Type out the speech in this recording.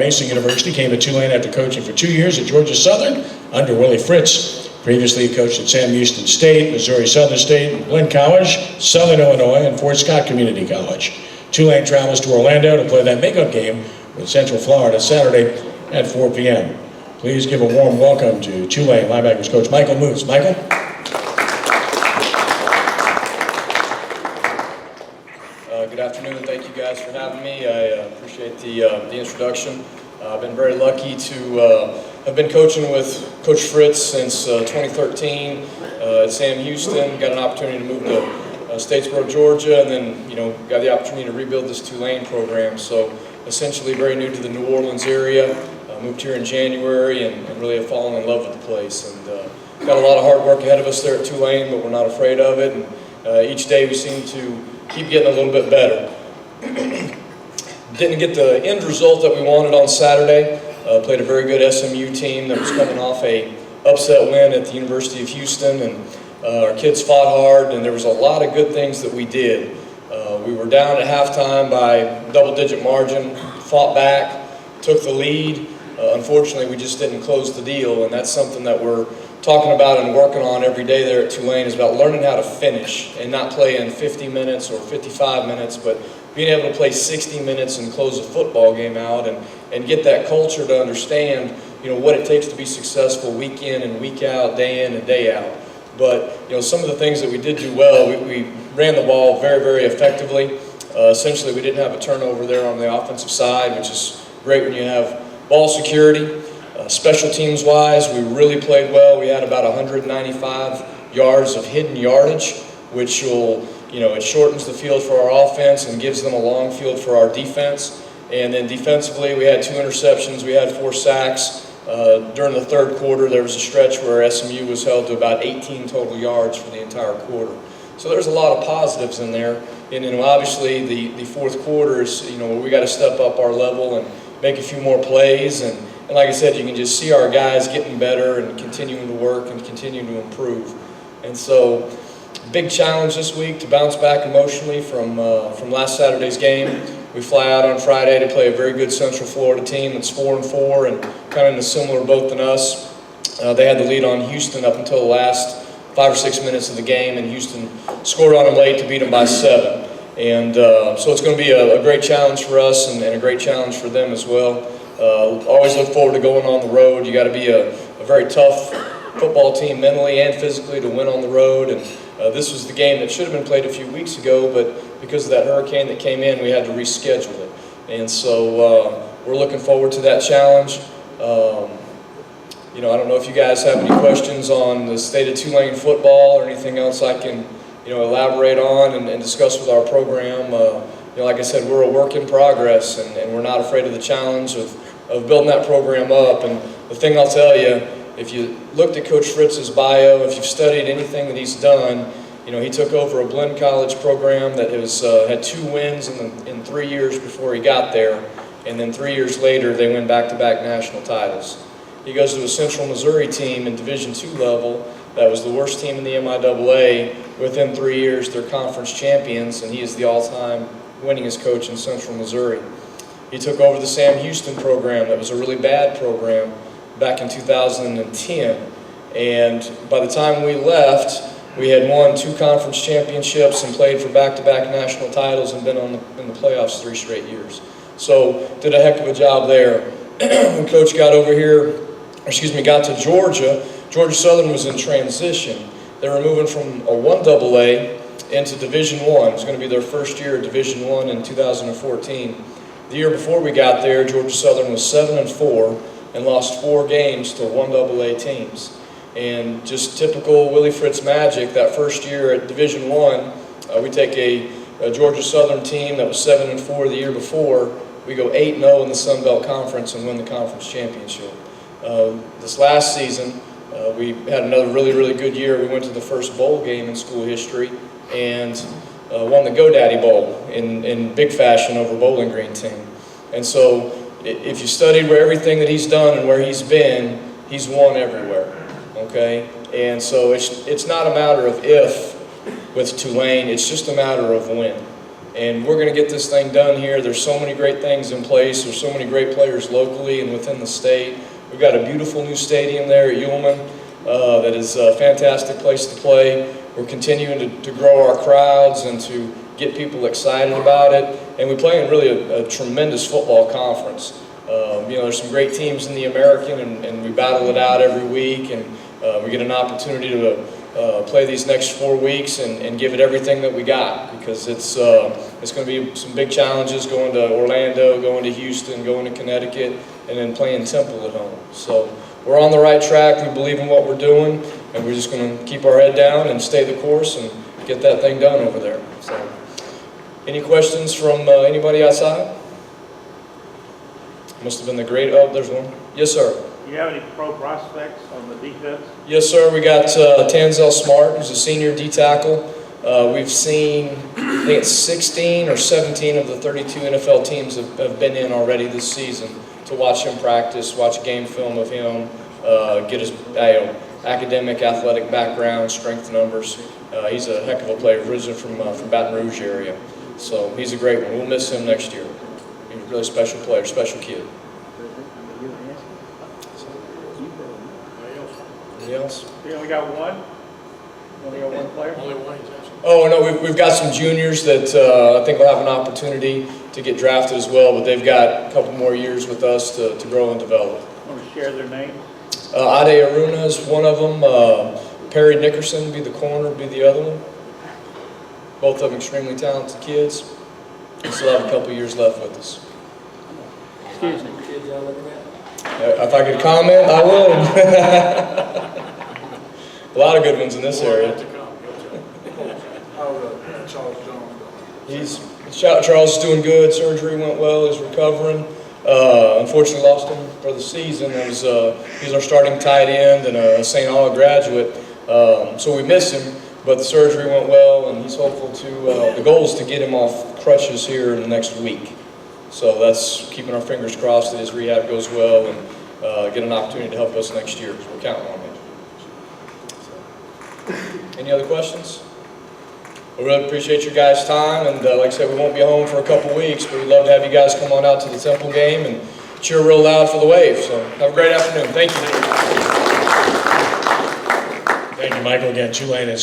Mesa University, came to Tulane after coaching for 2 years at Georgia Southern under Willie Fritz. Previously, he coached at Sam Houston State, Missouri Southern State, Glenn College, Southern Illinois, and Fort Scott Community College. Tulane travels to Orlando to play that makeup game with Central Florida Saturday at 4 p.m. Please give a warm welcome to Tulane linebackers coach Michael Mutz. Michael? Good afternoon, and thank you guys for having me. I appreciate the introduction. I've been very lucky to have been coaching with Coach Fritz since 2013 at Sam Houston. Got an opportunity to move to Statesboro, Georgia, and then got the opportunity to rebuild this Tulane program. So essentially very new to the New Orleans area. Moved here in January and really have fallen in love with the place. And got a lot of hard work ahead of us there at Tulane, but we're not afraid of it. And each day we seem to keep getting a little bit better. Didn't get the end result that we wanted on Saturday. Played a very good SMU team that was coming off a upset win at the University of Houston, and our kids fought hard, and there was a lot of good things that we did. We were down at halftime by double-digit margin, fought back, took the lead. Unfortunately, we just didn't close the deal, and that's something that we're talking about and working on every day there at Tulane, is about learning how to finish and not play in 50 minutes or 55 minutes, but being able to play 60 minutes and close a football game out and get that culture to understand, what it takes to be successful week in and week out, day in and day out. But, some of the things that we did do well, we ran the ball very, very effectively. Essentially, we didn't have a turnover there on the offensive side, which is great when you have ball security. Special teams wise, we really played well. We had about 195 yards of hidden yardage, which will, it shortens the field for our offense and gives them a long field for our defense. And then defensively, we had 2 interceptions, we had 4 sacks. During the third quarter, there was a stretch where SMU was held to about 18 total yards for the entire quarter. So there's a lot of positives in there. And obviously, the fourth quarter is, we got to step up our level and make a few more plays. And like I said, you can just see our guys getting better and continuing to work and continuing to improve. And so, big challenge this week to bounce back emotionally from last Saturday's game. We fly out on Friday to play a very good Central Florida team that's 4-4 and kind of in a similar boat than us. They had the lead on Houston up until the last 5 or 6 minutes of the game, and Houston scored on them late to beat them by 7. And so it's going to be a great challenge for us and a great challenge for them as well. Always look forward to going on the road. You got to be a very tough football team mentally and physically to win on the road. And this was the game that should have been played a few weeks ago, but because of that hurricane that came in, we had to reschedule it. And so we're looking forward to that challenge. I don't know if you guys have any questions on the state of Tulane football or anything else I can elaborate on and discuss with our program. Like I said, we're a work in progress, and we're not afraid of the challenge of building that program up. And the thing I'll tell you, if you looked at Coach Fritz's bio, if you've studied anything that he's done, he took over a blend college program that had 2 wins in 3 years before he got there, and then 3 years later they win back-to-back national titles. He goes to a Central Missouri team in Division II level that was the worst team in the MIAA. Within 3 years, they're conference champions, and he is the all-time winningest coach in Central Missouri. He took over the Sam Houston program that was a really bad program back in 2010, and by the time we left, we had won 2 conference championships and played for back-to-back national titles and been in the playoffs 3 straight years. So did a heck of a job there. When Coach got got to Georgia, Georgia Southern was in transition. They were moving from a 1AA into Division I. It was going to be their first year at Division I in 2014. The year before we got there, Georgia Southern was 7-4 and lost 4 games to 1AA teams. And just typical Willie Fritz magic, that first year at Division I, we take a Georgia Southern team that was 7-4 the year before. We go 8-0 in the Sun Belt Conference and win the conference championship. This last season, we had another really, really good year. We went to the first bowl game in school history and won the GoDaddy Bowl in big fashion over Bowling Green team. And so if you studied everything that he's done and where he's been, he's won everywhere, okay? And so it's not a matter of if with Tulane, it's just a matter of when. and we're going to get this thing done here. There's so many great things in place. There's so many great players locally and within the state. We've got a beautiful new stadium there at Ullman that is a fantastic place to play. We're continuing to grow our crowds and to get people excited about it. And we play in really a tremendous football conference. You know, there's some great teams in the American, and we battle it out every week, and we get an opportunity to play these next 4 weeks and give it everything that we got, because it's going to be some big challenges going to Orlando, going to Houston, going to Connecticut, and then playing Temple at home. So we're on the right track. We believe in what we're doing, and we're just going to keep our head down and stay the course and get that thing done over there. So, any questions from anybody outside? Must have been the great. Oh, there's one. Yes, sir. Do you have any pro prospects on the defense? Yes, sir. We got Tanzel Smart, who's a senior D-tackle. We've seen, I think it's 16 or 17 of the 32 NFL teams have been in already this season to watch him practice, watch game film of him, get his academic, athletic background, strength numbers. He's a heck of a player, originally from Baton Rouge area. So he's a great one. We'll miss him next year. He's a really special player, special kid. Anybody else? You only got one? Only got one player? Only one. Oh, no, we've got some juniors that I think will have an opportunity to get drafted as well, but they've got a couple more years with us to grow and develop. Want to share their names? Ade Aruna is one of them. Perry Nickerson would be the corner, would be the other one. Both of them extremely talented kids. We still have a couple years left with us. Excuse me. If I could comment, I would. A lot of good ones in this area. Charles is doing good. Surgery went well. He's recovering. Unfortunately, lost him for the season. He's our starting tight end and a St. Aug graduate. So we miss him, but the surgery went well, and he's hopeful to. The goal is to get him off crutches here in the next week. So that's keeping our fingers crossed that his rehab goes well and get an opportunity to help us next year, because we're counting on it. So, any other questions? We really appreciate your guys' time, and like I said, we won't be home for a couple weeks, but we'd love to have you guys come on out to the Temple game and cheer real loud for the Wave. So have a great afternoon. Thank you. Thank you, Michael. Again, Tulane is